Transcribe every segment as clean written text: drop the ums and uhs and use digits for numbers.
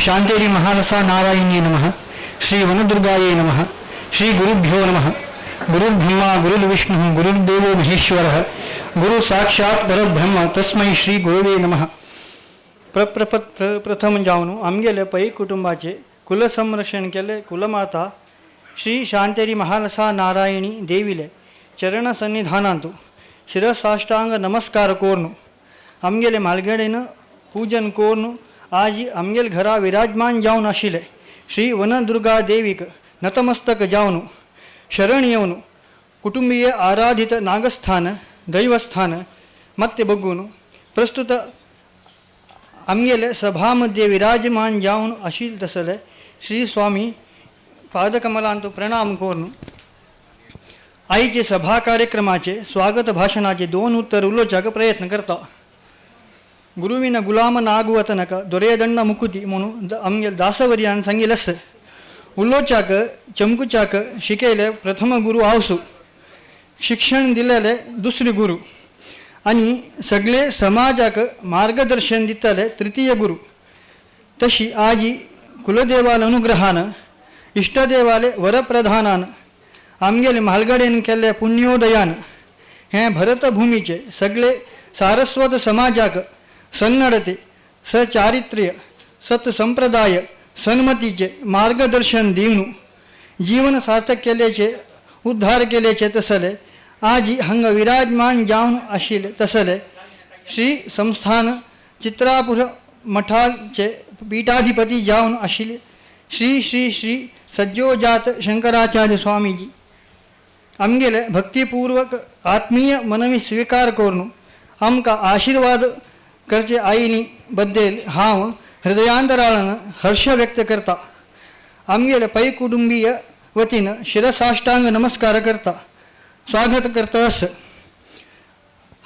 शांतेरी महालसा नारायणी नमः. श्री वनदुर्गाये नमः. श्री गुरुभ्यो नमः. गुरुर्ब्रह्मा गुरुर्विष्णु गुरुर्देवो महेश्वरः गुरु साक्षात परब्रह्म तस्मै श्री गुरुवे नमः. प्रथम जाऊन आमगेले पै कुटुंबाचे कुलसंरक्षण केले. कुलमाता श्री शांतेरी महालसा नारायणी देवीले चरण सन्निधानांतू शिरसाष्टांग नमस्कार कोरनु आमगेले मालगडेनं पूजन कोरनु आज आमगेल घरा विराजमान जाऊन आशिले श्री वनदुर्गा देवीक नतमस्तक जाऊन शरण येऊन कुटुंबीय आराधित नागस्थान दैवस्थान मत्ते बघून प्रस्तुत आमगेले सभामध्ये विराजमान जाऊन आशील तसले श्री स्वामी पादकमलांतू प्रणाम कोरनु आईचे सभा कार्यक्रमाचे स्वागत भाषणाचे 2 उत्तर उल्लोचक प्रयत्न करता. गुरुविನ ಗುಲಾಮನಾಗುವತನಕ ದೊರೆಯದಣ್ಣ ಮುಕುತಿ म्हणून आमगेल दासवर्यान सांगिलस. उल्लोचाक चमकुचाक शिकेले प्रथम गुरु आवसू शिक्षण दिलेले दुसरे गुरु आणि सगळे समाजाक मार्गदर्शन दितले तृतीय गुरु. तशी आजी कुलदेवाल अनुग्रहान इष्टदेवाले वरप्रधानान आमगेले म्हालगडेन केले पुण्योदयान हे भरतभूमीचे सगळे सारस्वत समाजाक सन्नडते सचारित्र्य सत्संप्रदाय सन्मतीचे मार्गदर्शन दिवून जीवन सार्थक केल्याचे उद्धार केल्याचे तसले आजी हंग विराजमान जाऊन आशिले तसले श्री संस्थान चित्रापुर मठाचे पीठाधिपती जाऊन आशिले श्री श्री श्री सज्जोजात शंकराचार्य स्वामीजी आमगेले भक्तिपूर्वक आत्मीय मनवी स्वीकार करून आमका आशीर्वाद करचे आईनी बद्दल हांव हृदयांतराळानं हर्ष व्यक्त करता. आमगेले पै कुटुंबीय वतीनं शिरसाष्टांग नमस्कार करता स्वागत करतस.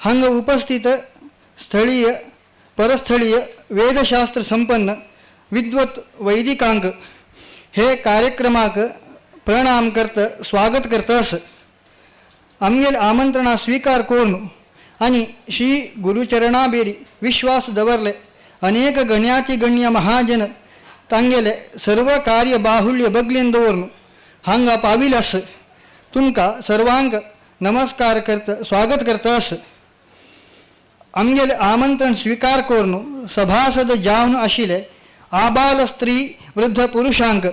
हंग उपस्थित स्थळीय परस्थळीय वेदशास्त्र संपन्न विद्वत वैदिकांक हे कार्यक्रमाक प्रणाम करत स्वागत करतस. आमगेल आमंत्रणा स्वीकार करून आणि श्री गुरुचरणाबेरी विश्वास दवरले अनेक गण्याती गण्य महाजन तांगेले सर्व कार्य बाहुल्य बगलेन दवरून हांगा पाविलस तुमका सर्वांग नमस्कार करत स्वागत करतस. आमगेले आमंत्रण स्वीकार करून सभासद जाऊन आशिले आबाल स्त्री वृद्ध पुरुषांक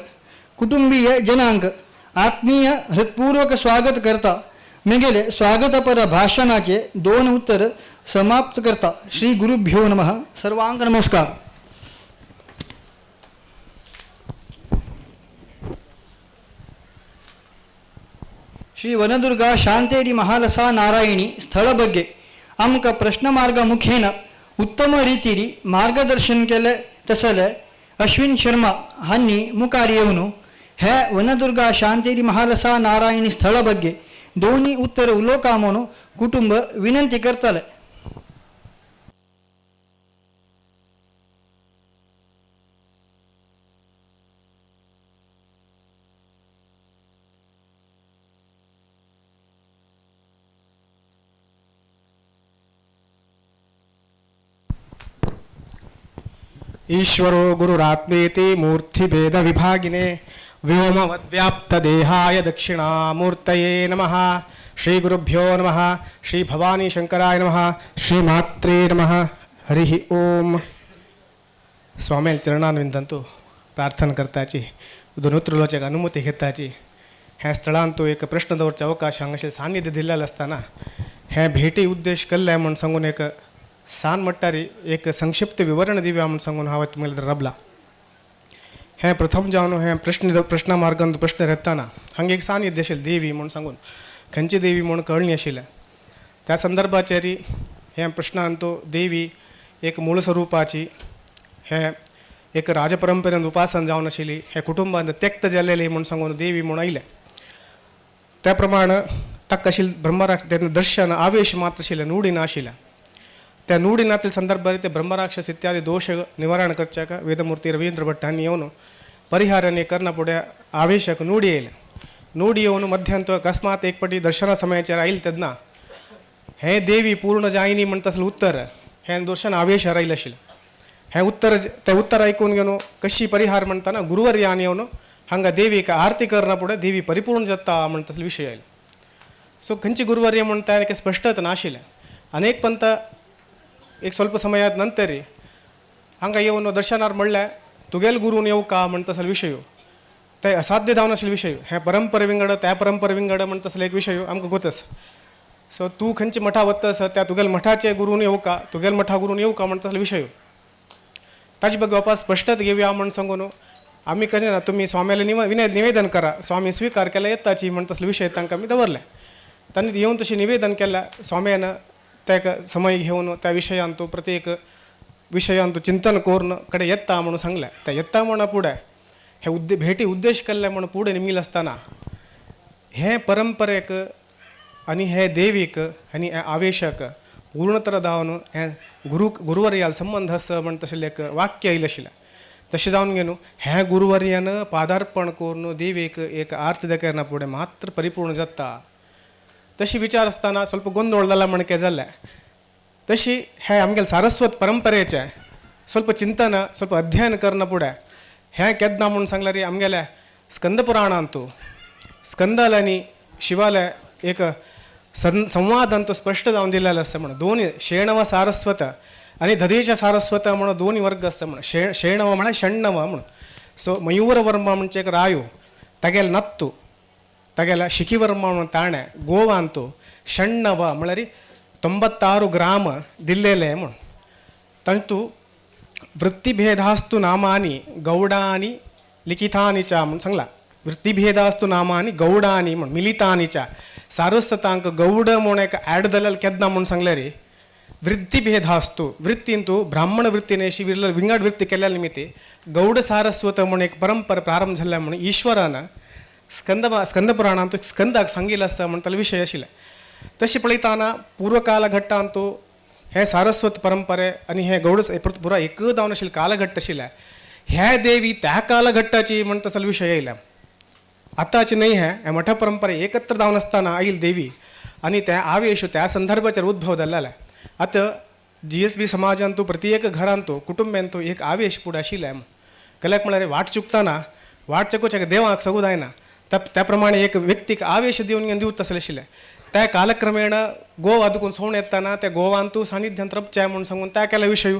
कुटुंबीय जनांक आत्मीय हृदपूर्वक स्वागत करता मेगेले स्वागतपर भाषणाचे 2 उत्तर समाप्त करता. श्री गुरुभ्यो नमः. सर्वांग नमस्कार. श्री वनदुर्गा शांतेरी महालसा नारायणी स्थळ ಬಗ್ಗೆ आमका प्रश्नमार्ग मुखेन उत्तम रीतीरी मार्गदर्शन केले तसले अश्विन शर्मा हांनी मुखार येऊन हे वनदुर्गा शांतेरी महालसा नारायणी स्थळ ಬಗ್ಗೆ 2 उत्तर उलोका म्हणून कुटुंब विनंती करतले. ईश्वरो गुरुरात्मेति मूर्तिभेद विभागिने व्योमवद्व्याप्तदेहाय दक्षिणामूर्तये नमः. श्री गुरुभ्यो नमः. श्री भवानी शंकराय नमः. श्री मात्रे नमः. हरि ओम. स्वामी चरणांविंदंतू प्रार्थना करताची 2 उत्तरलोचक अनुमती घेताची ह्या स्थळांतू एक प्रश्न दवरचे अवकाश हांगाशे सान्निध्य दिल्लेले असताना ह्या भेटी उद्देश केल्ले म्हणून सांगून एक सान मट्टारी एक संक्षिप्त विवरण दिव्या म्हणून सांगून हांव तुमगेले रबला. हे प्रथम जावन हे प्रश्न मार्गान प्रश्न येताना हांगा एक सान्निध्य आशिल्लें देवी म्हणून सांगून खंयची देवी म्हणून कळणी आशिल्लें त्या संदर्भाचेर हे प्रश्नांतू देवी एक मूळ स्वरुपाची हे एक राजपरंपरेन उपासन जावन आशिल्ली हे कुटुंबांत त्यक्त जाल्लेली म्हणून सांगून देवी म्हणून आयले. त्या प्रमाण ताका आशिल्लें ब्रह्मराक्षस तेन्ना दर्शन आवेश मात्र आशिल्लें नुडी नाशिल्लें. त्या नुडिनातील संदर्भात ते ब्रह्मराक्षस इत्यादी दोष निवारण करच्याक वेदमूर्ती रवींद्र भट हांणी येवन परिहाराने कर्णपुढे आवेशक नुडी येयले. नुडी येवन मध्यांत अकस्मात एक पटी दर्शना समयाचेर आयले तेन्ना हे देवी पूर्ण जायनी म्हणटा उत्तर हे दर्शन आवेश राहिलं आशिल्लें. ते उत्तर ऐकून घेऊन कशी परिहार म्हणताना गुरुवर्य आणि येऊन हांगा देवी का आरती करना पुढे देवी परिपूर्ण जाता म्हणत असले विषय आयले. सो खंयची गुरुवर्य म्हणता की स्पष्टता नाशिल्लें. अनेक पंत एक ಸ್ವಲ್ಪ ಸಮಯದ ನಂತರ हांगा येवन दर्शनार म्हणल्यार तुगेल गुरून येऊ का म्हणत असले विषय ते असाध्य जावन आशिल्ले विशय हे परंपरे विंगड त्या परंपरे विंगड म्हणत असले एक विशय आमकां गोतस. सो तूं खंयची मठा वतस त्या तुगेल मठाचे गुरून येऊ का तुगेल मठा गुरून येऊ का म्हणत असले विशय ताजे ಬಗ್ಗೆ वापस स्पष्टता घेवया म्हण सांगून आम्ही कशें ना तुम्ही स्वाम्याला निवेदन करा स्वामी स्वीकार केला येताची म्हणत असले विशय तांकां आमी दवरले. तांणी येवन तशें निवेदन केला स्वाम्यान त्या समय घेवन त्या विशयान तूं प्रत्येक विशयान तूं चिंतन करून कडे येता म्हणून सांगलें. त्या येता म्हणा पुढे हे भेटी उद्देश केल्ले म्हणून पुढे निमिल असताना हे परंपरेक आणि हे देवीक आणि हे आवेशक पूर्णतर जावन हे गुरुवर्याल संबंध आसा म्हण तशें एक वाक्य येयलें आशिल्लें. तशें जावन घेवन हे गुरुवर्यान पादार्पण करून देवीक एक आरती दाखयना पुढे मात्र परिपूर्ण जाता. तशी विचार आसतना ಸ್ವಲ್ಪ गोंधळ जाला म्हणके जाल्ले. तशी हे आमगेले सारस्वत परंपरेचे ಸ್ವಲ್ಪ चिंतन ಸ್ವಲ್ಪ अध्ययन करना पुढे हे केन्ना म्हणून सांगल्यार आमगेले स्कंद पुराणांतू स्कंदाल आनी शिवाले एक संवाद अंतू स्पष्ट जावन दिलेलो आसा म्हणून दोन्ही शेणव सारस्वत आणि दधीच्या सारस्वत म्हणून दोन्ही वर्ग आसा म्हणून शेणव म्हणा षण्णव म्हणून. सो मयूरवर्मा म्हणजे एक रायो तागेले नत्तू तागेला शिखीवर्मा म्हणून ताणे गोवांतू षण्णव म्हळ्यार 96 ग्राम दिल्लेले म्हणून. तंतू वृत्तिभेदास्तु नामानी गौडानी लिखितानी चा म्हणून सांगला. वृत्तिभेदास्तु नामानी गौडानी म्हणून मिलितानी चा सारस्वतांक गौड म्हणून एक ॲड जालेले केन्ना म्हणून सांगल्यार वृत्तिभेदास्तु वृत्तींतू ब्राह्मण वृत्तीनेशी विंगड वृत्ती केल्या निमित्ती गौड सारस्वत म्हणून एक परंपरा प्रारंभ झाला म्हणून ईश्वरान स्कंद पुराणांतू स्कंदाक सांगिल्लें आसा म्हणून ताचो विशय आशिल्ले. तशी पळयतना पूर्व कालघट्टांतू हे सारस्वत परंपरे आणि हे गौड पुरा एक जावन आशिल्ले कालघट्ट आशिल्ले हे देवी त्या कालघट्टाची म्हण तसले विशय येयला. आताची न्हय हे मठ परंपरे एकत्र जावन आसतना आयिल्ली देवी आणि त्या आवेश त्या संदर्भाचेर उद्भव जाल्ले. आतां GSB समाजांतू प्रत्येक घरांतू कुटुंबांतू एक आवेश पुढे आशिल्ले. केल्याक म्हळ्यार वाट चुकतना वाट चुकोवचे देवाक सगू जायना त्या प्रमाणे एक व्यक्तीक आवेश दिवन दिवत तसले आशिल्ले. त्या कालक्रमेण गोव आदुकून सोवण येताना त्या गोवांतू सानिध्यांत रपचे म्हणून सांगून त्या केल्या विशय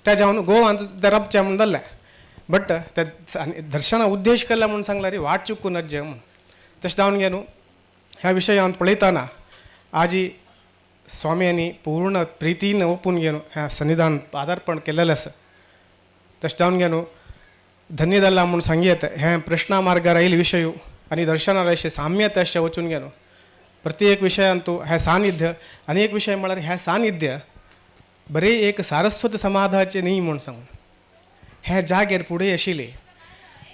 त्या जावन गोवांत त्या रपचे म्हणून जाल्ले. बट त्या दर्शना उद्देश केला म्हणून सांगल्यार वाट चुकून नज्जे म्हणून. तशें जावन गेलो ह्या विशयांत पळयतना आजी स्वाम्यांनी पूर्ण प्रितीन ओपून गेलो ह्या सन्निधान पादार्पण केलेलें आसा. तशें जावन गेलो धन्य जाल्ला म्हणून सांगयत हे प्रश्ना मार्गार आयिल्ले विशय आणि दर्शनार अशें साम्यता अशें वचून गेलो. प्रत्येक विशयांतू हे सानिध्य आनी एक विशय म्हळ्यार हे सानिध्य बरे एक सारस्वत समाजाचे न्ही म्हूण सांगून हे जागेर फुडें आशिल्ले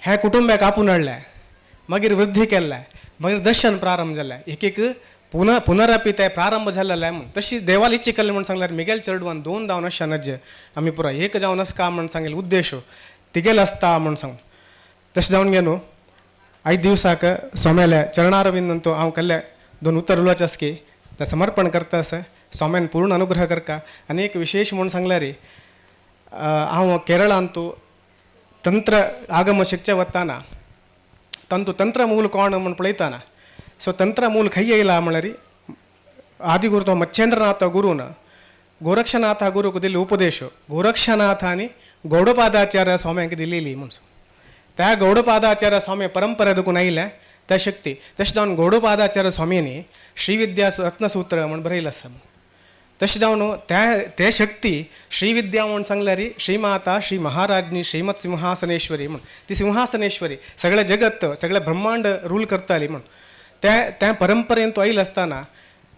हे कुटुंबाक आपूण हाडले मागीर वृद्धी केल्ले मागीर दर्शन प्रारंभ जालें एक एक पुनरपी ते प्रारंभ जाल्ले म्हूण. तशी देवाल इच्छा केल्ले म्हूण सांगल्यार मिगेल चेडवान 2 जावन आसचे नजे आमी पुरो एक जावन आसका म्हूण सांगिल्ले उद्देश तिगेल आसता म्हूण सांगून. तशें जावन गेलो 5 दिवसाक स्वाम्याले चरणारविंदंतू हांव केल्ले 2 उत्तर उलोवचे आस की ते समर्पण करता आसा स्वाम्यान पूर्ण अनुग्रह करता. आनी एक विशेष म्हणून सांगल्यार हांव केरळांतू तंत्र आगम शिकचे वताना तंत्र मूल कोण म्हूण पळयताना सो तंत्र मूल खंय येयला म्हळ्यार आदिगुरू तो मच्छेंद्रनाथ गुरून गोरक्षनाथ गुरूक दिल्ले उपदेश गोरक्षनाथांनी गौडपादाचार्य स्वाम्यांक दिलेली म्हणून. त्या गौडपादाचार्य स्वामी परंपरे देखून आयिल्ले त्या शक्ती. तशें जावन गौडपादाचार्य स्वामींनी श्रीविद्या रत्नसूत्र म्हूण बरयलें आसा. तशें जावन ते शक्ती श्रीविद्या म्हूण सांगल्यार श्रीमाता श्री महाराजनी श्रीमत सिंहासनेश्वरी म्हूण ती सिंहासनेश्वरी सगळे जगत सगळे ब्रह्मांड रूल करताली म्हूण त्या परंपरेन तो आयिल्लो आसतना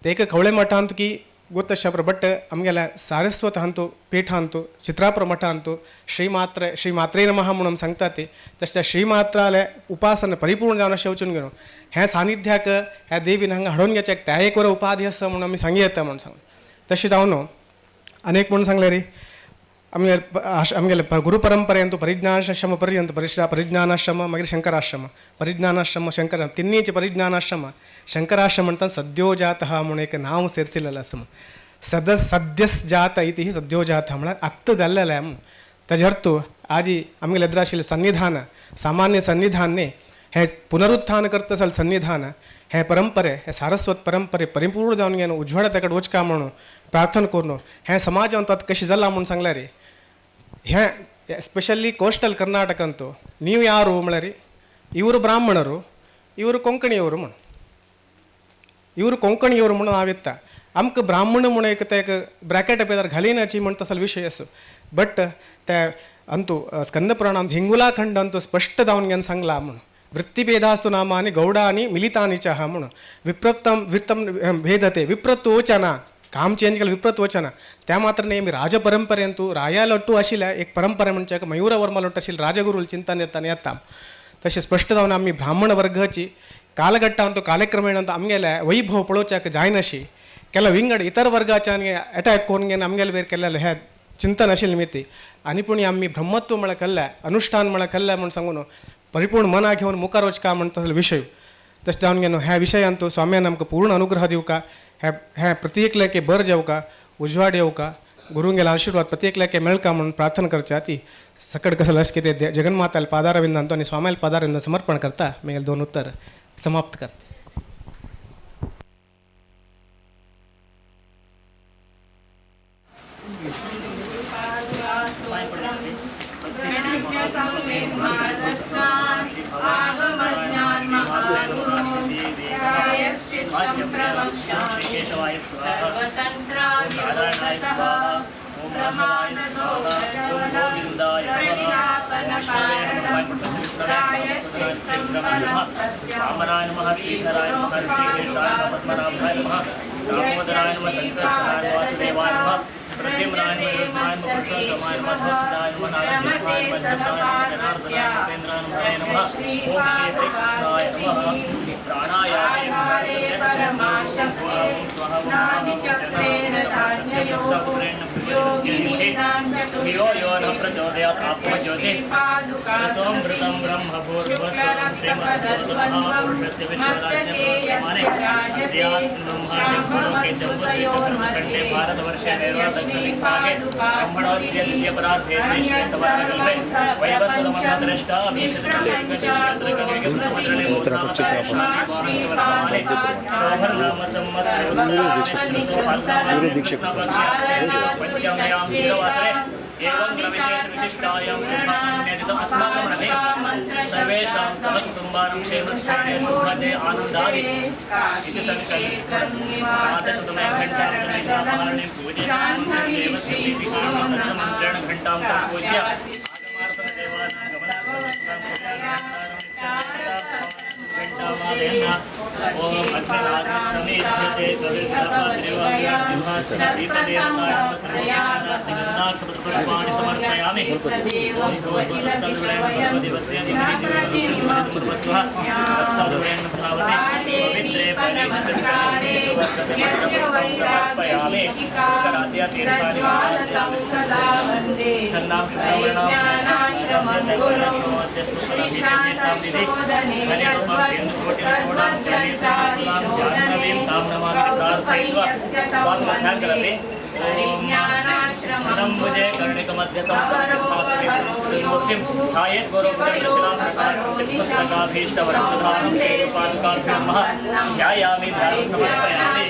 ते एक खवळे मठांत की गोतशा बट आमगेल्या सारस्वत हांतू पीठांतू चित्रापुर मठांतू श्रीमात्रे नमः म्हणून सांगता ते तशें श्रीमात्राले उपासना परिपूर्ण जावन अशें वचून गेलो हे सानिध्याक ह्या देवीन हांगा हाडून घेवचे त्या एक वर उपाधी आसा म्हणून आमी सांगी येता म्हणून सांगून. तशें जावन अनेक म्हणून सांगल्यार आमगेले गुरू परंपरेंतू परिज्ञानाश्रम पर्यंत परिज्ञानाश्रम मागीर शंकराश्रम शंकर तिन्नीचे परिज्ञानाश्रम शंकराश्रम म्हणटा सद्योजातः म्हणून एक नांव सेरसिल्लें आसा. सद्यस जात इति सद्योजातः म्हळ्यार आत्त जाल्लेलें म्हणून ताजे हरतू आजी आमगे एद्राशिल सन्निधान सामान्य सन्निधानने हे पुनरुत्थान करत असल सन्निधान हे परंपरे हे सारस्वत परंपरे परिपूर्ण जावन घेवन उज्वळ तेकड वचका म्हणून प्रार्थना करून हे समाजान तात कशी जाला म्हणून सांगला रे हे ಎಸ್ಪೆಷಲಿ ಕೋಸ್ಟಲ್ ಕರ್ನಾಟಕ ಅಂತೂ ನೀವು ಯಾರು ಮಳರಿ ಇವರು ಬ್ರಾಹ್ಮಣರು ಇವರು ಕೊಂಕಣಿಯವರು ಮಣ ಇವರು ಕೊಂಕಣಿಯವರು म्हणून नावित्त आमक ब्राह्मण म्हणून एक ते एक ब्रॅकेट पेदार घालीनाची म्हणत असल विषय असो बट त्या अंतू स्कंदपुराणात हिंगुलाखंड अंतू स्पष्ट जाऊन घेऊन सांगला म्हणून वृत्तिभेदास्तु नामानि गौडानि मिलितानि च म्हणून विप्रतम वित्तम भेदते विप्रतोचना काम चेंज केलं विप्रत वचन त्या मात्र नेहमी राजपरंपरेंतू रायाला अट्टू आशिल्या एक परंपरा म्हणजे मयूर वर्मा लट्ट असेल राजगुरुल चिंतन येताना येता तसे स्पष्ट जाऊन आम्ही ब्राह्मण वर्गाची कालगट्टा अंतू कालक्रमेण अंतू आमगेल्या वैभव पळोवच्याक जायनाशी केला विंगड इतर वर्गाच्या अटॅक करून घेऊन आमगेल्या वेर केलेलं ह्या चिंतन असेल मिती आणि पुणे आम्ही ब्रह्मत्व मला कल्ल्या अनुष्ठान मला कल्ल्या म्हणून सांगून परिपूर्ण मना घेऊन मुखार वचका म्हणत असेल विषय तशें जावन घेवन ह्या विशयांतू स्वाम्यान आमकां पूर्ण अनुग्रह दिवका ह्या प्रत्येकल्याके बर जेवका उजवाड येवका गुरुंगेला आशीर्वाद प्रत्येकल्याके मेळका म्हणून प्रार्थना करच्या ती सकड कसं लक्ष कितें जगन्माताल पादारविंदांतो आनी स्वाम्याल पादारविंद समर्पण करता मेल दोन उत्तर समाप्त करता एवं विशेष विशिष्टायां अस्माकं रमे सर्वेषां सहकुटुम्बानां क्षेमस्थैर्य सुखदे आनन्दादि इति संकल्पनादशतमः घण्टां पूजयामि मन्त्रेण घण्टां सम्पूज्य आगमार्थं देवानां गमनागमनार्थं ओम अग्निराजसमेध्यते दीपदेवताय समर्पयामि मुझे कर्णिकमध्य मूर्तिं ध्यायेत् गौरवपुष्टकाभीष्टवरप्रधानं ध्यायामि ध्यानं समर्पयामि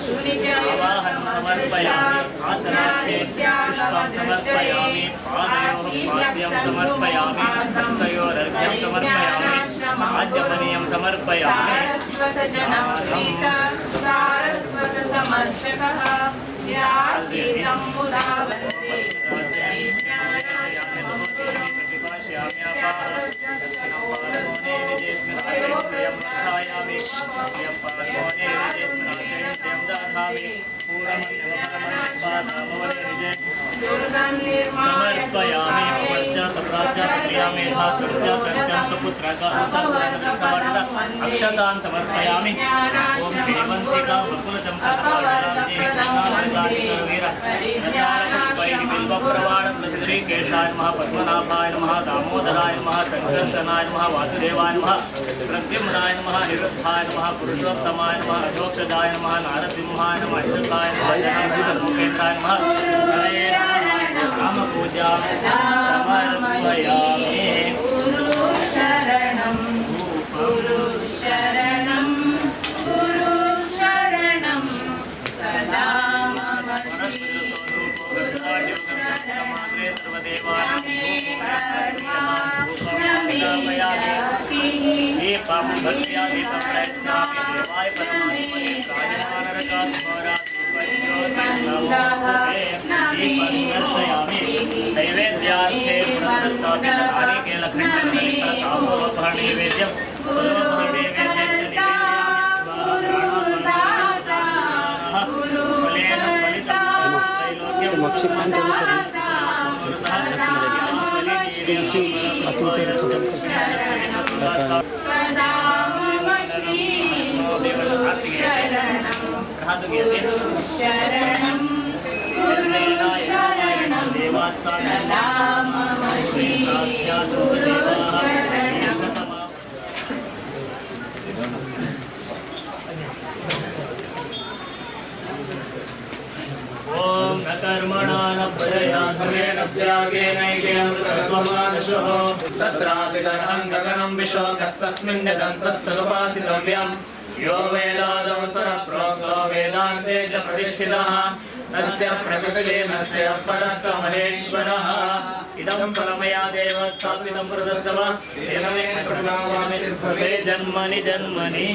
आवाहनं समर्पयामि आसनार्थे पुष्पं समर्पयामि पादयोः समर्पयामि हस्तयोरर्घ्यं समर्पयामि आद्यमनीयं समर्पयामि सारस्वत समर्चकः यासीतं मुदा वन्दे अक्षतान् समर्पयामि ओम श्रीमन्तिका केशाय नमः पद्मनाभाय नमः दामोदराय नमः संकर्षणाय नमः वासुदेवाय नमः प्रद्युम्नाय नमः निरुद्धाय नमः पुरुषोत्तमाय नमः अजोक्षदाय नमः नारसिंहाय नमः अच्युताय नमः जनार्दनाय नमः लोकेन्द्राय नमः नामपूजां समर्पयामि दीपं भक्त्या दीपं प्रयच्छामि देवाय परमात्मने दीपं दर्शयामि नैवेद्यार्थे ओम न कर्मणा न प्रजया धर्मेण त्यागेनैकेन तत्त्वमानशः तत्रापितरहं गगनं विशोकस्तस्मिन् निदन्तस्तदुपासितव्यम् यो वेदादौ सरप्रोक्तो वेदान्ते च प्रतिष्ठितः तस्य प्रकृतिलीनस्य परस्य महेश्वरः इदं फलमया देव स्थापितं पुरुषस्तव तेन मे प्रणमामि जन्मनि जन्मनि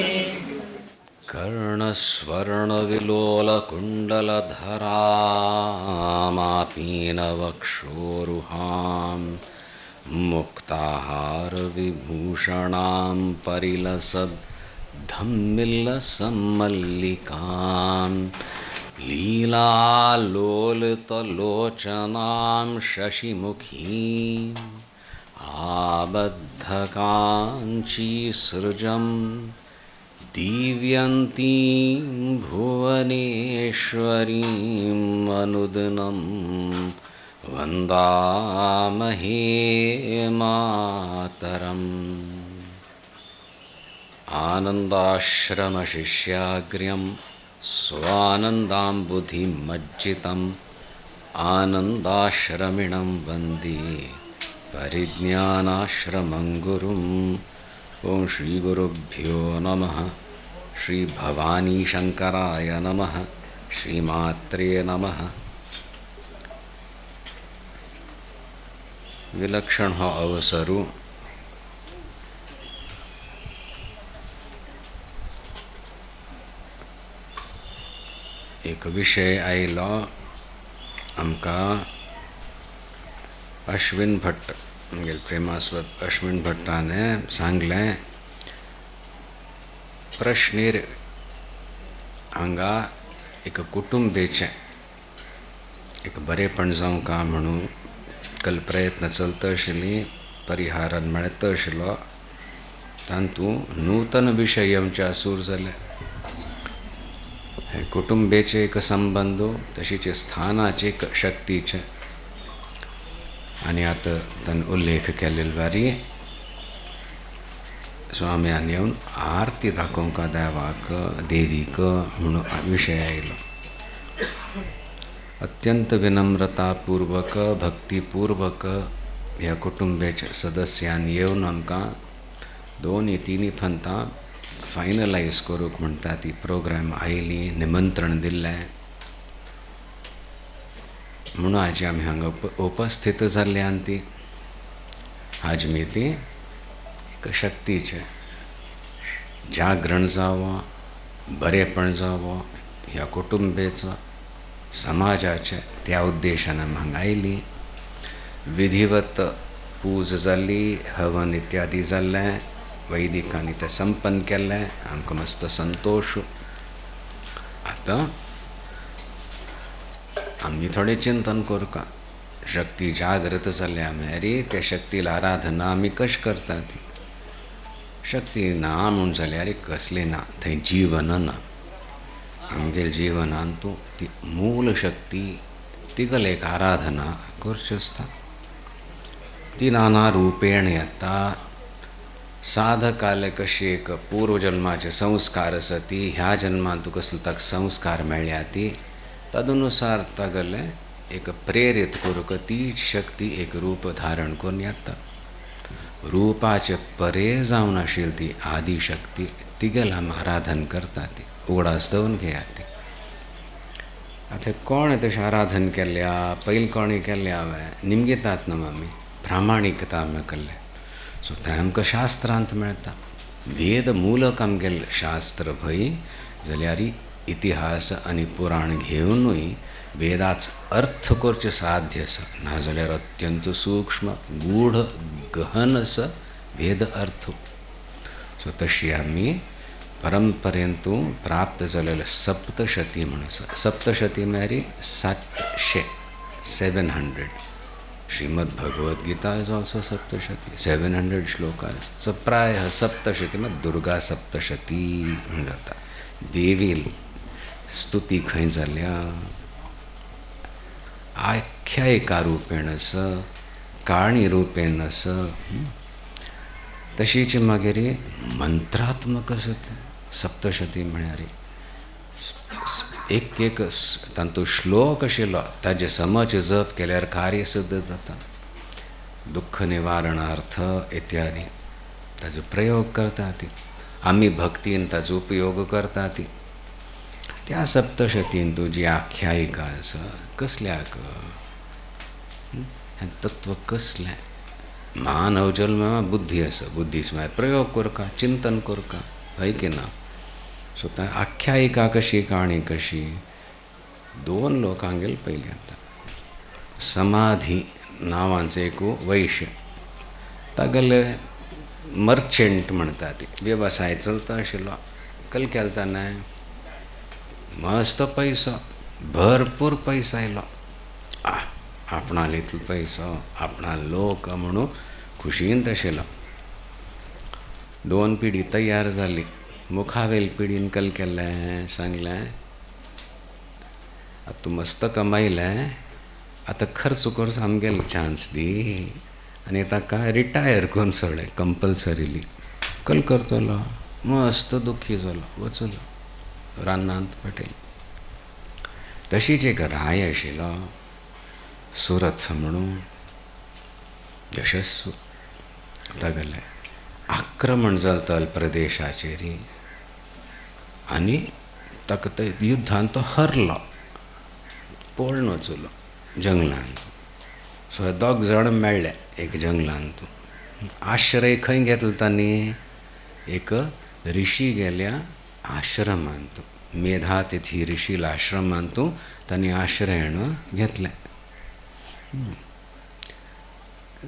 कर्णस्वर्णविलोलकुण्डलधरामापीनवक्षोरुहां मुक्ताहारविभूषणां परिलसद्धम्मिल्लसम्मल्लिकां लीलालोलितलोचनां शशिमुखीम् आबद्धकाञ्चीसृजम् दिव्यन्तीं भुवनेश्वरीम् अनुदिनं वन्दामहे मातरम् आनन्दाश्रमशिष्याग्र्यं स्वानन्दाम्बुधिमज्जितम् आनन्दाश्रमिणं वन्दे परिज्ञानाश्रमं गुरुम् ओं श्री गुरुभ्यो नमः श्री भवानी शंकराय नमः श्रीमात्रे नमः। विलक्षण हो अवसरू एक विषय आयलो आमकां अश्विन भट्ट म्हणजे प्रेमास्पद अश्विन भट्टाने सांगलें प्रश्नेर हांगा एक कुटुंबेचें एक बरेपण जावंका म्हणून कल प्रयत्न चलता आशिल्ली परिहारान मेळता आशिल्लो तातूंत नूतन विशय आमच्या सूर जाले हे कुटुंबेचे एक संबंध तशीच स्थानाचे शक्तीचे आणि आता तन उल्लेख केलेलो बारी स्वाम्यान येवन आरती दाखोवंक देवाक देवीक म्हणून विशय आयलो अत्यंत विनम्रतापूर्वक भक्तीपूर्वक ह्या कुटुंबाच्या सदस्यांनी येवन आमकां 2-3 फंतां फायनलायज करूंक म्हणटा ती प्रोग्राम आयली निमंत्रण दिल्लें म्हणून आज आमी हांगा उपस्थित जाल्ले आनी ती हाजी ती एक शक्तीचें जागरण जावं बरेपण जावं ह्या कुटुंबेचो समाजाचे त्या उद्देशान आमी हांगा आयली विधिवत पूज जाली हवन इत्यादी जाल्लें वैदिकांनी तें संपन्न केल्लें आमकां मस्त संतोष आतां आम्ही थोडे चिंतन करूं का शक्ती जागृत जाल्या मेरी त्या शक्तीला आराधना आमी कशी करता ती शक्ती ना म्हूण जाल्यार कसली ना थंय जीवन ना आमगेल्या जिवनान तूं ती मूल शक्ती तिगल एक आराधना करची आसता ती नाना रुपेण येता साधकाले कशी एक पूर्व जन्माचे संस्कार आसा ती ह्या जन्मांत तुका कसले ताका संस्कार मेळ्ळ्या ती तदनुसार तागले एक प्रेरित करूक ती शक्ती एक रूप धारण करून येता. रूपाचे परे जावन आशिल्ली ती आदिशक्ती तिगेल आमी आराधन करता. ती उगडास दवरून घेया. ती आतां कोण तशें आराधन केल्ल्या पयलीं कोणी केल्लें हांवें निमगेतात न्हू आमी प्रामाणीकता आमी केल्ले. सो तें आमकां शास्त्रांत मेळटा. वेद मूलक आमगेलें शास्त्र भंय जाल्यार इतिहास आनी पुराण घेवनूय वेदाचो अर्थ करचें साध्य आसा. नाजाल्यार अत्यंत सूक्ष्म गूढ गहन आसा वेद अर्थ. सो तशी आमी परंपरेंतू प्राप्त जालेले सप्तशती म्हणून आसा. सप्तशती म्हळ्यार 700 700. श्रीमद भगवद गीता इज ऑल्सो सप्तशती 700 श्लोकास. सो प्राय सप्तशती म्हळ्यार दुर्गा सप्तशती म्हणून जाता. देवी स्तुती खंय जाल्या आख्यायिका रुपेण आसा काणी रुपेण आसा. तशीच मागीर मंत्रात्मक आसा सप्तशती म्हळ्यार एक एक तांतूं श्लोक आशिल्लो ताजे समज जप केल्यार कार्य सिद्ध जाता. दुख्ख निवारणार्थ इत्यादी ताजो प्रयोग करता. ती आमी भक्तीन ताजो उपयोग करता. ती त्या सप्तशतीन तुजी आख्यायिका आसा कसल्याक हें तत्व कसलें. मानव जल्म बुद्धी आसा. बुद्धीस्माय प्रयोग करका चिंतन करका हय की ना. सो त्या आख्यायिका कशी काणी कशी 2 लोकांगेल पयली आतां. समाधी नांवांचो एक वैश्य तागेले मर्चेंट म्हणटा. ती वेवसाय चलता आशिल्लो. कल केलता न्हय मस्त पैसो भरपूर पैसो आयलो. आपणाल इतलो पैसो आपणाल लोक म्हणून खुशींत आशिल्लो. 2 पिढी तयार जाली. मुखावेल पिढीन कल केल्लें सांगलें आतां तूं मस्त कमायलें आतां खर्च कोर्स आमगेल चान्स दी. आनी ताका रिटायर करून सोडलें कंपल्सरिली. कल करतलो मस्त दुख्खी जालो वचलो रानांत पेटयलो. तशीच एक राय आशिल्लो सुरत म्हणून यशस्वी. तागेलें आक्रमण जाता प्रदेशाचेर आनी ताका ते युध्दांत तो हरलो. पळून वचलो जंगलांत. सो हे 2 जाण मेळ्ळे एक जंगलांत. आश्रय खंय घेतलो तांणी एक ऋषी गेल्या आश्रमांत. मेधातिथी ऋषील आश्रमांत तांणी आश्रयण घेतलें.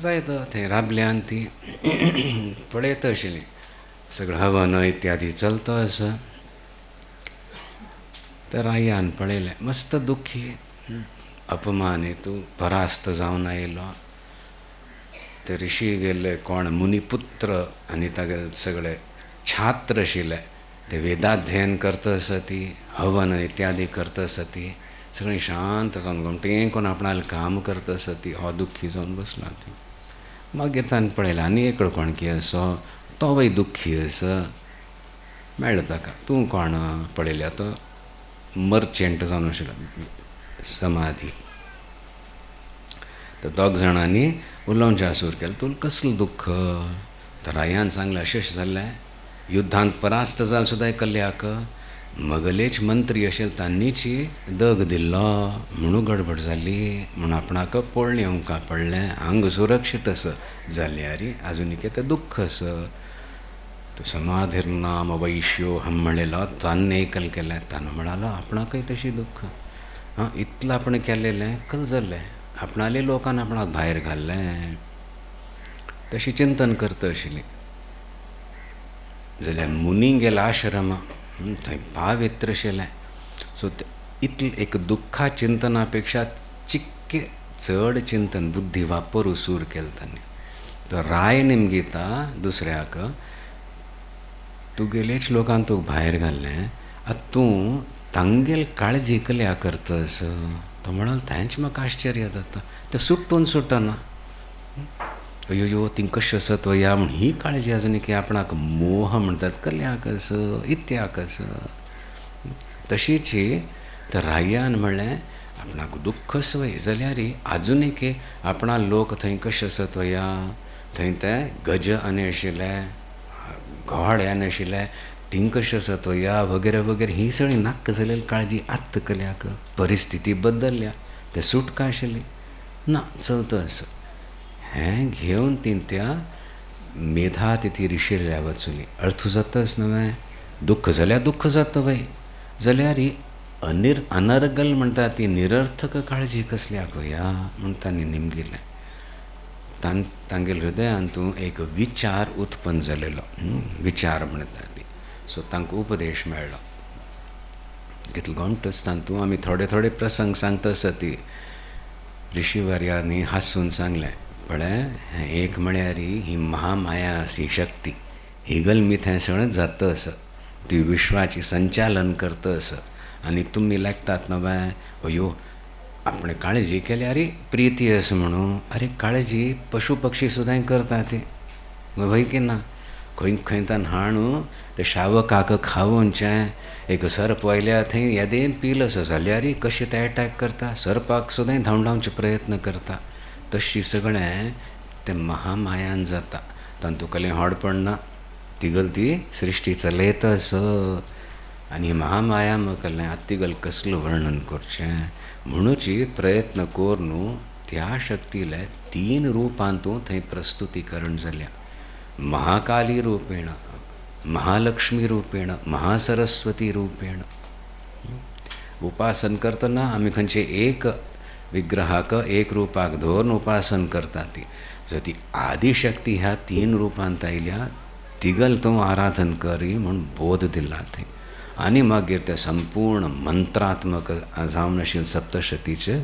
जायतो थंय राबल्यान ती पळयता आशिल्ली. सगळें हवन इत्यादी चलता आसा. तर रायान पळयलें मस्त दुख्खी अपमानीत परास्त जावन आयलो. ते ऋषी गेल्ले कोण मुनिपुत्र आनी तागे सगळे छात्र आशिल्ले ते वेदाध्ययन करता आसा. ती हवन इत्यादी करता आसा. ती सगळीं शांत जावन घुमटें करून आपणालें काम करता आसा. ती हो दुख्खी जावन बसला. ती मागीर ताणें पळयलें आनी एक कोणकी आसा तोवय दुख्खी आसा. मेळ्ळो ताका तूं कोण पळयल्या तो मर्चेंट जावन आशिल्लो समाधी. तर 2 जाणांनी उलोवचें सुरू केलें तुका कसलें दुख्ख. तर रायान सांगलें अशें जाल्लें युध्दांत परास्त जाल सुद्दां कल्ल्याक मगलेच मंत्री आशिल्ले तांणीच दग दिल्लो म्हणून गडबड जाली. म्हणून आपणाक पळोवन येवंक पडलें. आंग सुरक्षीत आसा जाल्यार आजुनी कितें दुख्ख आसा. तो समाधीर नाम वैश्यो हम म्हणलेलो ताणें आयकल केलें. ताणें म्हणालो आपणाकय तशी दुख्ख. इतलें आपण केलेलें कल जाल्लें आपणाले लोकान आपणाक भायर घाल्लें. तशी चिंतन करता आशिल्ली जाल्यार मुनी गेला आश्रम थंय पावित्र आशिल्लें. सो इतलें एक दुख्खा चिंतना पेक्षा चिक्के चड चिंतन बुद्धी वापरू सूर केलें ताणें. तो राय निमगीता दुसऱ्याक तुगेलेच लोकांक तुका भायर घाल्लें आतां तूं तांगेल काळजी कल्या करतस. तो म्हणालो तांचें म्हाका आश्चर्य जाता. तें सुट्टून सुट्टना. अयो तिंका कशें आसत वया म्हण ही काळजी आजून की आपणाक मोह म्हणटात कल्याक आसा इत्याक आसा. तशीच तर रायान म्हणलें आपणाक दुख्खच वय जाल्यार आजून एक आपणा लोक थंय कशे आसत वया थंय ते गज आनी आशिल्ले घोड आनी आशिल्ले तीं कशें आसत वया वगैरे वगैरे ही सगळी नाक्क जालेली काळजी आत्त कल्याक परिस्थिती बदलल्या ते सुटका आशिल्ली ना चलतं असं हें घेवन तीं त्या मेधा तिथी रिशिल्ल्या वचुली अर्थ जाताच न्हय दुख्ख जाल्यार दुख्ख जाता वय जाल्यार ही अनर्गल म्हणटा ती निरर्थक काळजी कसल्याक वया म्हण तांणी निमगिल्लें तांगेल्या हृदयांतूं एक विचार उत्पन्न जालेलो विचार म्हणटा ती सो तांकां उपदेश मेळ्ळो कितलो घोंटच तांतूं आमी थोडे थोडे प्रसंग सांगता आसत ऋषीवर्यांनी हांसून सांगलें पळय हें एक म्हळ्यार ही महामाया अशी शक्ती हिगल मी थंय सगळें जाता असं ती विश्वाची संचालन करता असं आनी तुमी लागतात न्हय अयो आपणे काळजी केल्यार प्रिती असं म्हणून अरे काळजी पशु पक्षी सुद्दां करता ती वय की ना खंय खंय तान हाडून ते शावकाक खावोनचें एक सर्प वयल्या थंय येदेन पील असो जाल्यार कशें ते एटॅक करता सर्पाक सुद्दां धांवडावचे प्रयत्न करता तशी सगळें ते महामायान जाता तातूं कसलें हडपण ना तिगल ती सृश्टी चलयता आसत आनी महामाया कहलें आत्तिगल कसलें वर्णन करचें म्हणूच प्रयत्न कोर न्हू त्या शक्तीले 3 रुपांतूं थंय प्रस्तुतीकरण जाल्या महाकाली रूपेण महालक्ष्मी रूपेण महासरस्वती रूपेण उपासन करतना आमी खंयचे एक विग्रहाक एक रुपाक धरून उपासन करता ती जर ती आदिशक्ती ह्या 3 रुपांत आयल्या तिगल तूं आराधन करी म्हूण बोध दिला थंय आनी मागीर ते संपूर्ण मंत्रात्मक जावन आशिल्ले सप्तशतीचे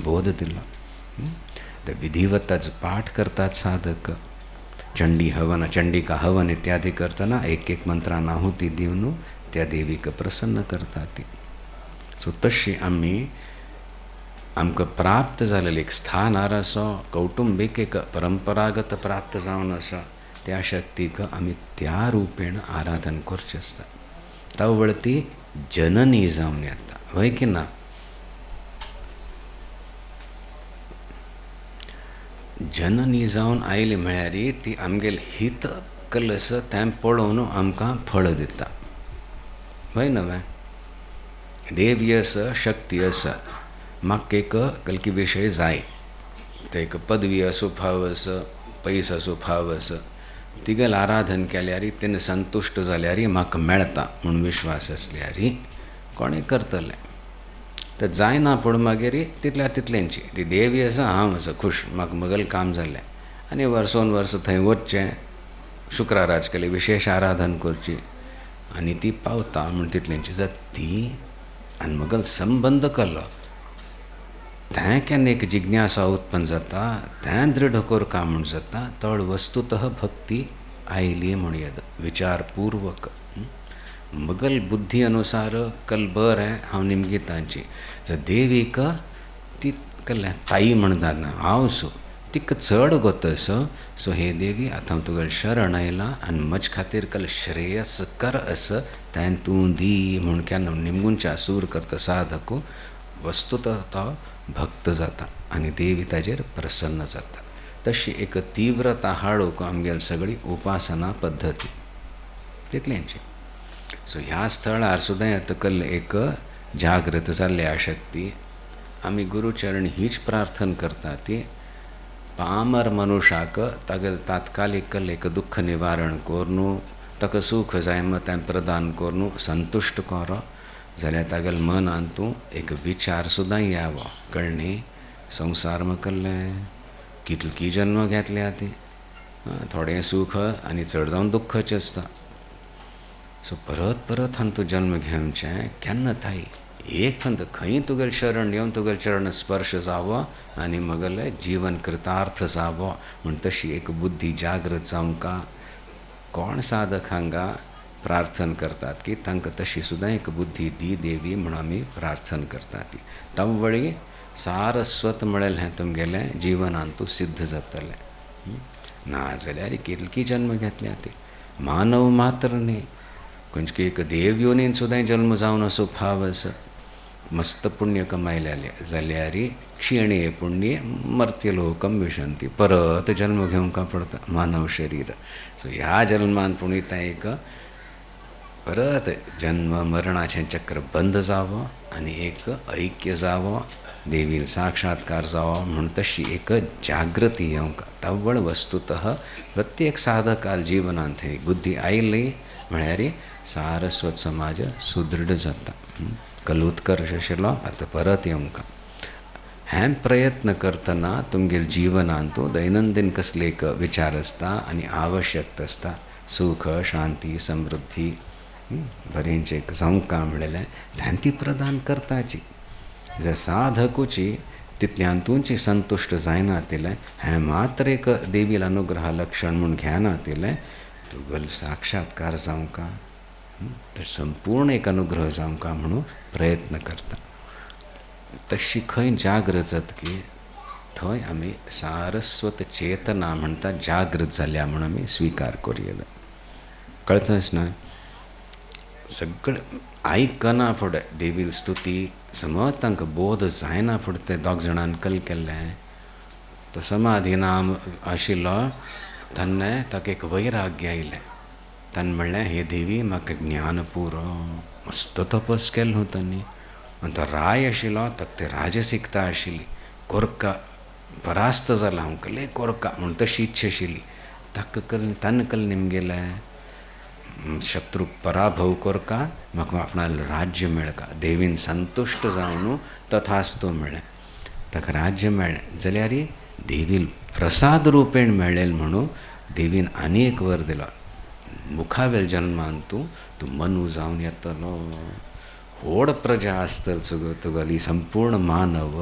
बोध दिला ते विधिवताचो पाठ करतात साधक चंडी हवन चंडिका हवन इत्यादी करतना एक एक मंत्रांना आहुती दिवन त्या देवीक प्रसन्न करता ती सो तशी आमी आमकां प्राप्त जालेलें एक स्थान आसा कौटुंबीक एक परंपरागत प्राप्त जावन आसा त्या शक्तीक आमी त्या रुपेण आराधन करचें आसता तावळ ती जननी जावन येता वय की ना जननी जावन आयली म्हळ्यार ती आमगेलें हित कलस तें पळोवन आमकां फळ दिता वय न्हय देवी आसा शक्ती आसा म्हाका एक कलकी विशय जाय ते एक पदवी असो फाव आसा पयस असो फाव आसा तिगेल आराधन केल्यार तिने संतुश्ट जाल्यार म्हाका मेळटा म्हूण विश्वास आसल्यार कोणें करतलें तें जायना पूण मागीर तितल्या तितल्यांची ती देवी आसा हांव आसा खूश म्हाका म्हगेलें काम जालें आनी वर्सोन वर्स थंय वचचें शुक्राराज केलें विशेश आराधन करची आनी ती पावता म्हूण तितल्यांची जर ती आनी म्हगेलो संबंध केलो तें केन्ना एक जिज्ञासा उत्पन्न जाता तें दृढ कोरता म्हूण जाता तळ वस्तुतः भक्ती आयली म्हूण येता विचारपूर्वक म्हगेल बुद्धी अनुसार कल बरें हांव निमगी तांची जर देवीक ती कहलें ताई म्हणटात ना हांव सो तिका चड गोतस सो हे देवी आतां हांव तुगेलें शरण आयलां आनी म्हजे खातीर कल श्रेयस्कर आसा तें तूं दी म्हूण केन्ना निमगुंच्या सूर करता साधक वस्तुतः तो भक्त जाता आनी देवी ताजेर प्रसन्न जाता तशी एक तीव्रता हाडूंक आमगेली सगळी उपासना पद्दती तितल्यांची सो ह्या स्थळार सुद्दां येतकल एक जागृत जाल्ली आशक्ती आमी गुरुचरण हीच प्रार्थना करता ती पामर मनशाक तागेल तात्कालीक एक दुख्ख निवारण कोरनू ताका सूख जाय तें प्रदान कोरनू संतुश्ट करो जाल्यार तागेल मनांतूं एक विचार सुद्दां यावो कळ्ळें संवसार म्हकल्लें कितली जन्म घेतल्या ती थोडें सूख आनी चड जावन दुख्खचें आसता सो परत परत हांव तूं जन्म घेवचें केन्ना थाय एक फंत खंय तुगेलें शरण येवन तुगेलें चरण स्पर्श जावो आनी म्हगेलें जीवन कृतार्थ जावो म्हूण तशी एक बुद्धी जागृत जावंका कोण साधक हांगा प्रार्थना करतात की तांकां तशी सुद्दां एक बुद्धी दी देवी म्हूण आमी प्रार्थना करतात ती तावळी सारस्वत म्हळेलें हें तुमगेलें जिवनांतूं सिद्ध जातलें ना जाल्यार कितली जन्म घेतल्या ती मानव मात्र न्ही खंयची एक देव योनीन सुद्दां जल्म जावन असो फाव आसा मस्त पुण्य कमायले जाल्यार क्षीणे पुण्ये मर्त्यलोकम विशंती, परत जन्म घेवंक पडता मानव शरीर. सो ह्या जन्मान पुणिता एक परत जन्म मरणाचें चक्र बंद जावं आनी एक ऐक्य जावं, देवीन साक्षात्कार जावो म्हूण तशी एक जागृती येवंक. तवळ वस्तुतः प्रत्येक साधकाल जिवनांत थंय बुद्धी आयली म्हळ्यार सारस्वत समाज सुदृढ जाता. कलुत्कर्श आशिल्लो आतां परत येवंक. हें प्रयत्न करतना तुमगेल जिवनांत दैनंदीन कसले एक विचार आसता आनी आवश्यकता आसता. सुख, शांती, समृद्धी बरेंचें जावंक म्हणलेलें ध्यान ती प्रदान करताची. जर साधकूची तितल्यांतूंची संतुश्ट जायना तिलें हें मात्र एक देवील अनुग्रह लक्षण म्हूण घेना तिलें तुगेल साक्षात्कार जावंक तर संपूर्ण एक अनुग्रह जावंक म्हणून प्रयत्न करता. तशी खंय जागृत जातकी थंय आमी सारस्वत चेतना म्हणटा जागृत जाल्या म्हणून आमी स्विकार करूं. कळताच ना सगळें आयकना फुडें देवील स्तुती समज तांकां बोध जायना फुडें ते दोग जाणांन कल केल्लें. तो समाधी नाम आशिल्लो तेन्ना ताका एक वैराग्य आयलें. ताणें म्हणलें हे देवी म्हाका ज्ञान पुरो. मस्त तपस केलो न्हू तांणी. आनी तो राय आशिल्लो ताका ते राजसिकता आशिल्ली. कोरका परास्त जाला हांव कले कोरका म्हूण तशी इच्छा आशिल्ली. ताका कल ताणें कल निमगेलें शत्रु पराभव कोरका म्हाका आपणाल राज्य मेळका. देवीन संतुश्ट जावन तथास्तू म्हणलें. ताका राज्य मेळ्ळें जाल्यार देवील प्रसाद रुपेण मेळ्ळें म्हणून देवीन आनी एक वर दिलो. मुखावेल जन्मान तूं मनू जावन येतलो. व्हड प्रजा आसतली तुगेली संपूर्ण मानव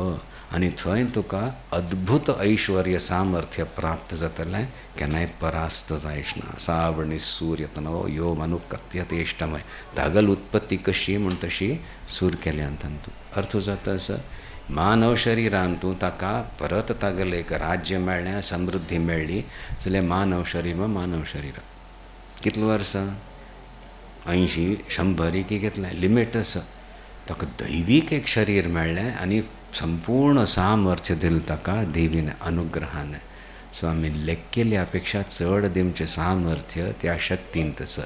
आनी थंय तुका अद्भुत ऐश्वर्य सामर्थ्य प्राप्त जातलें. केन्नाय परास्त जायच ना. सावणी सूर्य तनो यो मनु कथ्यतेष्टमय. धागल उत्पत्ती कशी म्हूण तशी सूर केल्यान तूं अर्थ जाता असो मानव शरिरान तूं ताका परत तागेल एक राज्य मेळ्ळें, समृद्धी मेळ्ळी जाल्यार मानव शरीर कितलें वर्सां 80-100 की घेतलें लिमीट आसा. ताका दैवीक एक शरीर मेळ्ळें आनी संपूर्ण सामर्थ्य दिलें ताका देवीन अनुग्रहान. सो आमी लेखकेल्या पेक्षा चड दिवचें सामर्थ्य त्या शक्तीन तसं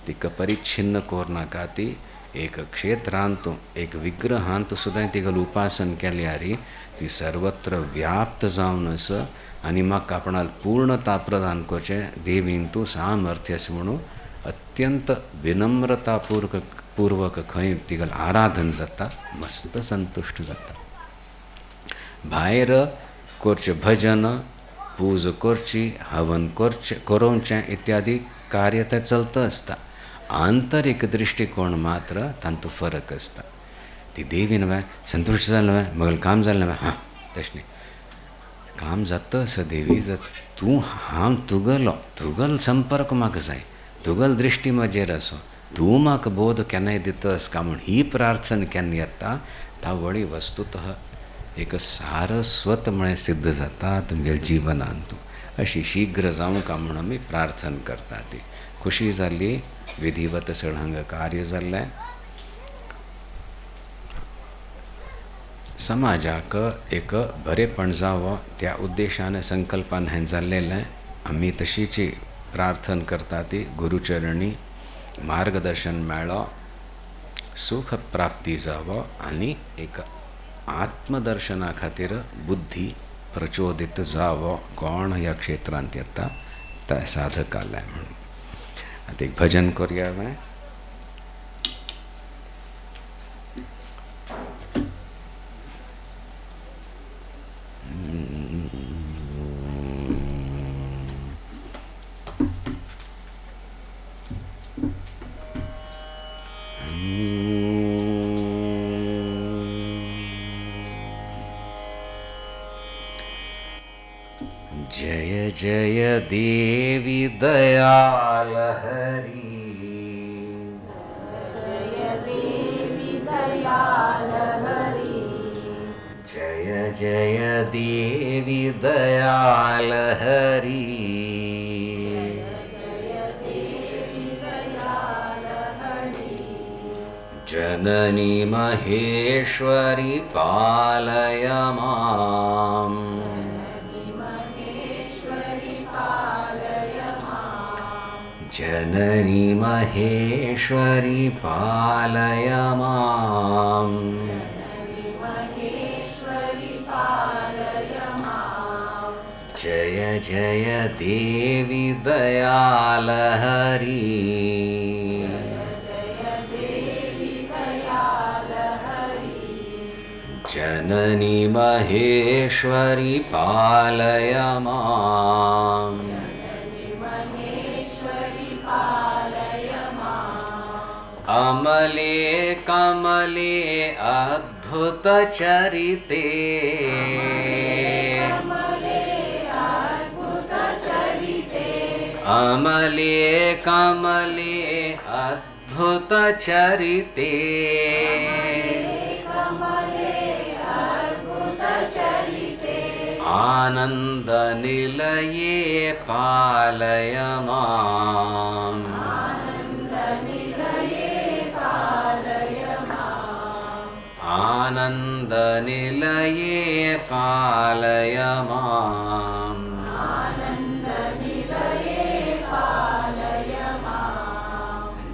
तिका परिच्छिन्न कोरनाका. ती एक क्षेत्रांत एक विग्रहांत सुद्दां तिगेल उपासन केल्यार ती सर्वत्र व्याप्त जावन आसा आनी म्हाका आपणाल पूर्णता प्रदान करचें देवीन तूं सामर्थ्य आसा म्हणून अत्यंत विनम्रतापूर्वक खंय तिगेल आराधन जाता. मस्त संतुश्ट जाता. भायर करचें भजन पूज करची हवन करोवचें इत्यादी कार्य तें चलता आसता. आंतरीक दृश्टिकोण मात्र तांतूं फरक आसता. ती देवीन संतुश्ट जालें म्हगेलें काम जालें हां तशें न्ही. काम जाता आसा देवी तूं हांव तुगेल संपर्क म्हाका जाय. तुगेल दृश्टी म्हजेर आसो. तूं म्हाका बोध केन्नाय दितास का म्हूण ही प्रार्थना केन्ना येता ता वळी वस्तुतः एक सारस्वत म्हळें सिद्ध जाता तुमगेल जिवनांत. अशी शीघ्र जावं का म्हणून आमी प्रार्थना करता. ती खुशी जाली. विधिवत सळंग कार्य जाल्लें. समाजाक एक बरेपण जावो त्या उद्देशान संकल्पान हें जाल्लेलें. आमी तशीच प्रार्थना करता ती गुरुचरणी मार्गदर्शन मेळ्ळो, सुख प्राप्ती जावो आनी एक आत्मदर्शना खातीर बुद्धी प्रचोदित जावो कोण ह्या क्षेत्रांत येता त्या साधकालाय म्हणून. आतां एक भजन करूया. जय जय देवी दयाल हरी. जय देवी दयाल हरी. जय जय देवी दयाल हरी. जननी महेश्वरी पालय माम् जननी महेश्वरी पालय माम् जय जय देवी दयालहरी जननी महेश्वरी पालय माम् अमले कमले अद्भुत चरिते अमले कमले अद्भुत चरिते आनंद निलये पालय माम् आनंद निलये पालय माम्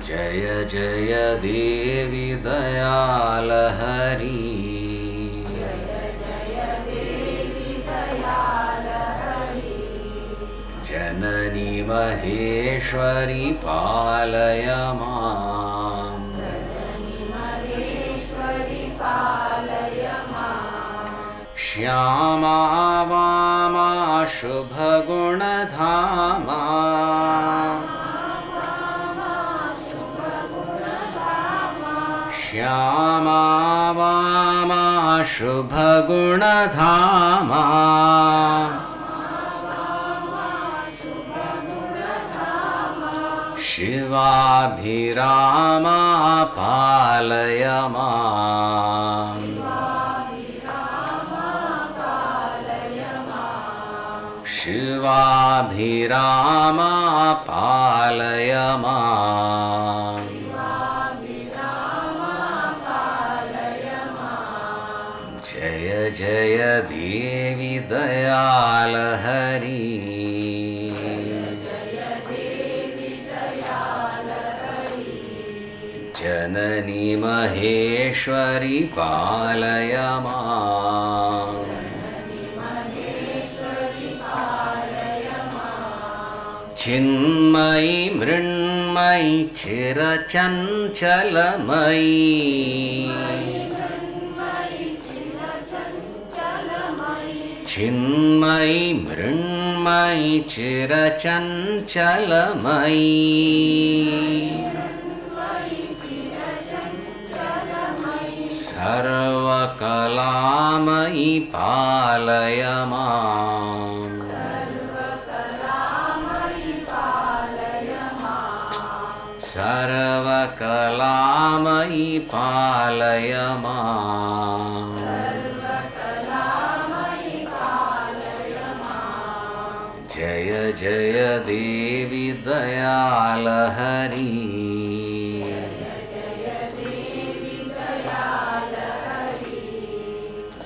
जय जय देवी दयालहरी जननी महेश्वरी पालय माम् श्यामा वामा शुभगुणधामा श्यामा वामा शुभगुणधामा शिवाभिरामा पालय माम् शिवाभिरामा पालय माम् जय जय देवी दयालहरी जननी महेश्वरी पालय माम् चिन्मयी मृण्मयी चिरचञ्चलमयी चिन्मयी मृण्मयी चिरचञ्चलमयी सर्वकलामयी पालय माम् सर्वकलामयी पालय माम् जय जय देवी दयालहरी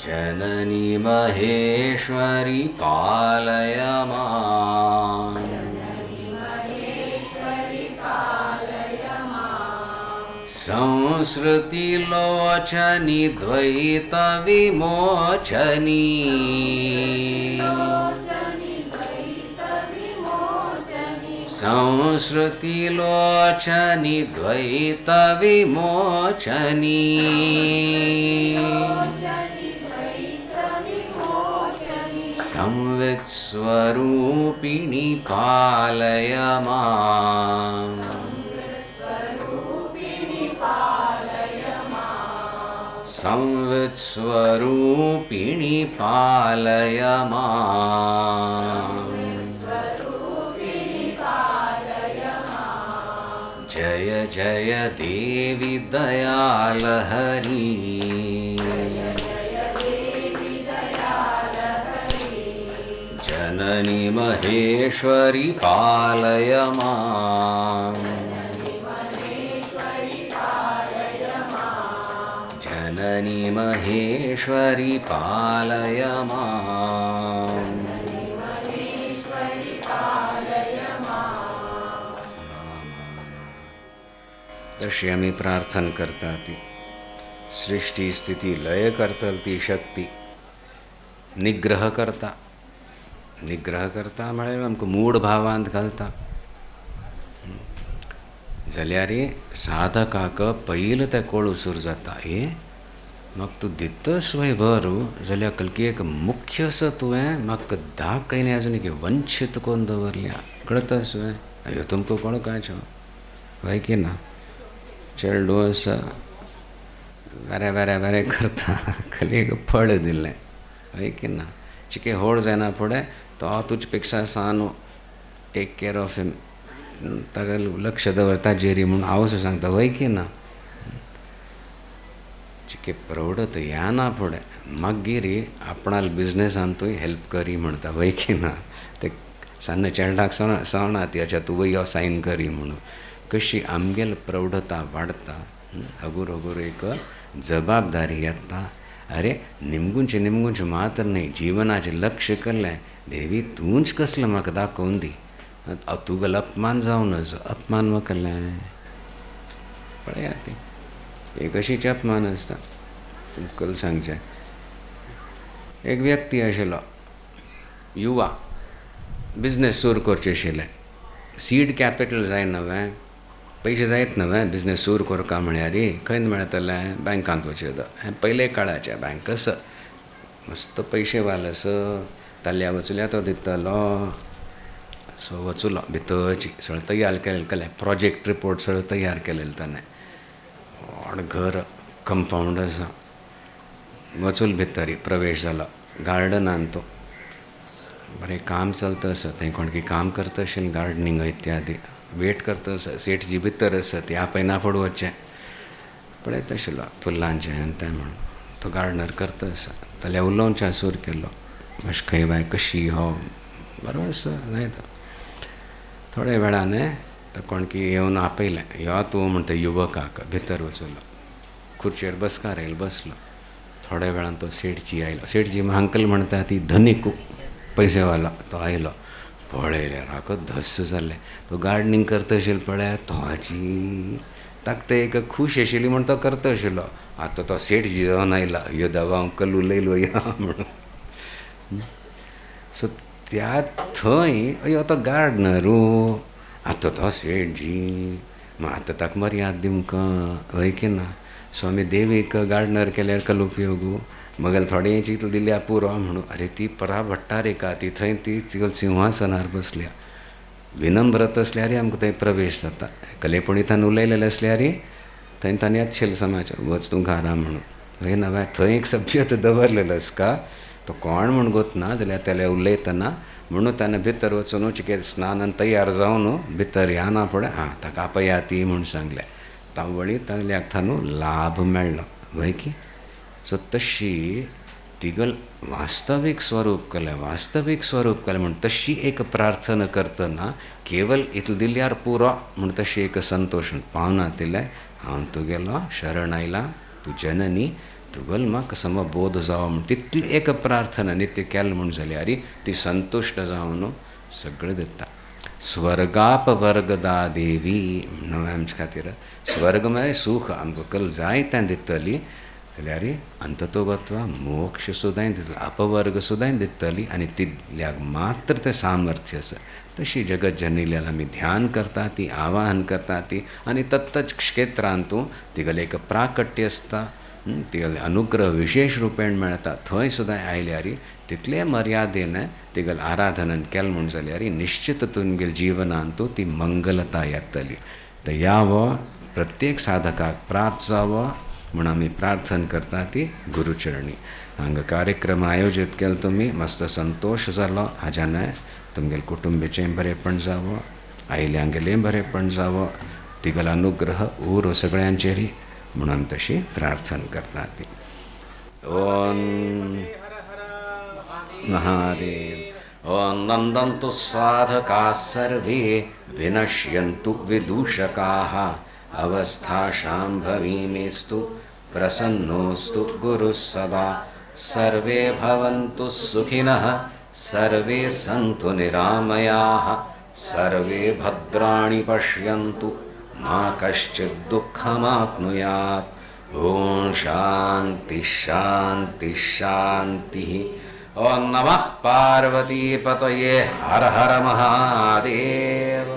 जननी महेश्वरी पालय माम् संसृतिलोचनी द्वैतविमोचनी संसृतिलोचनी द्वैतविमोचनी संवित्स्वरूपिणी पालय माम् संवित्स्वरूपिणी पालय माम् जय जय देवी दयालहरी जननी महेश्वरी पालय माम् जननी महेश्वरी पालय माम्. तशी आम्ही प्रार्थना करता ती सृष्टी स्थिती लय करतल ती शक्ती निग्रह करता म्हळ्यार आमकां मूड भावांत घालता. जाल्यार साधकाक पयलीं तें कळू सुरू जाता म्हाका तूं दितस वय बरू जाल्यार कलकी एक मुख्य आसा तुवें म्हाका दाखयलें आजून एक वंचित करून दवरल्या कळतस वय अयो तुमकां कळोवपाचो वय की ना. चेडू आसा बरें करता खाली एक फळ दिलें वय की ना. चिके व्हड जायना फुडें तो तुजे पेक्षा सान टेक केअर ऑफ हिम ताका लक्ष दवर ताजेरी म्हणून हांव असो सांगता वय की ना. चिके प्रौढत येना फुडें मागीर आपणाल बिजनेसान तूं हेल्प करी म्हणटा वय की ना. ते सान्न चेडणाक सांगना ती अच्छा तूं वय यो सायन करी म्हणून. कशी आमगेल प्रौढता वाडता हगूर एक जबाबदारी येता. अरे निमगुंचे मात्र न्ही जिवनाचें लक्ष केल्लें देवी तूंच कसलें म्हाका दाखोवन दी. तुगेलो अपमान जावन अपमान म्हाका केल्लें पळया ती एक अशीच अपमान आसता. तुमकां सांगचें एक व्यक्ती आशिल्लो युवा बिजनेस सुरू करचें आशिल्लें. सीड कॅपिटल जाय नवें पयशे जायत नवें बिजनेस सुरू करता म्हळ्यार खंय मेळटलें बँकांत वचूं. हें पयले काळाचें बँक आसा मस्त पयशे वाल आसा ताल्ल्या वचूल्या तो दितलो. सो वचूलो भितरची सगळें तयार केलें प्रोजेक्ट रिपोर्ट सगळें तयार केलेलें ताणें. व्हड घर कंपाऊंड आसा वचूल भितर प्रवेश जालो गार्डनान. तो बरें काम चलता आसा थंय कोण काम करता आशिल्लें गार्डनिंग इत्यादी वेट करता आसा. सेठजी भितर आसा ती आपयना फुडें वचचें पळयत आशिल्लो फुलांचें आनी तें म्हणून. तो गार्डनर करता आसा जाल्यार उलोवचें सुरू केलो अशें खंय बाय कशी हो बरो आसा जायत. थोड्या वेळान तो कोणकी येवन आपयलें यो तूं म्हणटा युवकाक भितर वचूलो खुर्चेर बसकार येयलो बसलो. थोड्या वेळान तो सेठजी आयलो. सेठजी अंकल म्हणटा ती धनीक पयशेवालो तो आयलो. पळयल्यार म्हाका धस्स जालें. तो गार्डनिंग करता आशिल्लो पळय तोची ताका ते एक खूश आशिल्ली म्हण तो करता आशिल्लो. आतां तो सेठजी जावन आयला यो देवा अंकल उलयलो या म्हणून. सो त्या थंय अयो तो गार्डनरू आतां तो सेठजी आतां ताका मर्याद दिवंक वय की ना. सो आमी देवीक गार्डनर केल्यार कल उपयोग मगेल थोडे चिंतू दिल्या पुरो म्हणून. अरे ती परा भट्टारिका ती थंय ती सिंहासनार बसल्या विनम्रत असल्यार आमकां थंय प्रवेश जाता. कलेपणीतान उलयलेलें असल्यार थंय ताणें येतशें समाचार वच तूं घरा म्हणून वय ना. थंय एक सब्जेक्ट दवरलेलो आसका तो कोण म्हूण गोतना जाल्यार तेले उलयतना म्हणून ताणें भितर वचून चिके स्नानान तयार जावन भितर येना फुडें ताका आपया ती म्हूण सांगलें. तावळी ताल्याक थानू लाभ मेळ्ळो वय की. सो तशी तिगल वास्तवीक स्वरूप केलें म्हण तशी एक प्रार्थना करतना केवल इतलें दिल्यार पुरो म्हण तशी एक संतोश पावना तिले हांव तुगेलो शरण आयला तूं जननी तुगल म्हाका समबोध जावो म्हण तितली एक प्रार्थना नित्य केलें म्हूण जाल्यार ती संतुश्ट जावन सगळें दिता. स्वर्गाप वर्गदा देवी म्हणून आमचे खातीर स्वर्ग म्हळ्यार सूख आमकां कल जाय तें दितली जाल्यार अंततोगत्वा मोक्ष सुद्दां दितली अपवर्ग सुद्दां दितली आनी तितल्याक मात्र तें सामर्थ्य आसा. तशी जगत जननील्यान आमी ध्यान करता ती आवाहन करता ती आनी तत्तच क्षेत्रांत तूं तिगलें एक प्राकट्य आसता तिगलें अनुग्रह विशेष रुपेण मेळटा. थंय सुद्दां आयल्यार तितले मर्यादेन तिगल आराधनान केलें म्हूण जाल्यार निश्चित तुमगेल जिवनांत तूं ती मंगलता येतली. तर यावो प्रत्येक साधकाक प्राप्त जावो म्हूण आमी प्रार्थना करता ती गुरुचरणी. हांगा कार्यक्रम आयोजीत केलो तुमी मस्त संतोश जालो. हाज्यान तुमगेल कुटुंबीचें बरेंपण जावो आयल्यांगेलें बरेंपण जावो तिगल अनुग्रह उर सगळ्यांचेर म्हणून आमी तशी प्रार्थना करता ती. ओम महादेव. ओम नंदन्तु साधकाः सर्वे विनश्यन्तु विदूषकाः अवस्था शाम्भवीमेस्तु प्रसन्नोऽस्तु गुरुः सदा सर्वे भवन्तु सुखिनः सर्वे सन्तु निरामयाः सर्वे भद्राणि पश्यन्तु मा कश्चित् दुःखमाप्नुयात् ॐ शान्ति शान्ति शान्तिः ॐ नमः पार्वतीपतये हर हर महादेव।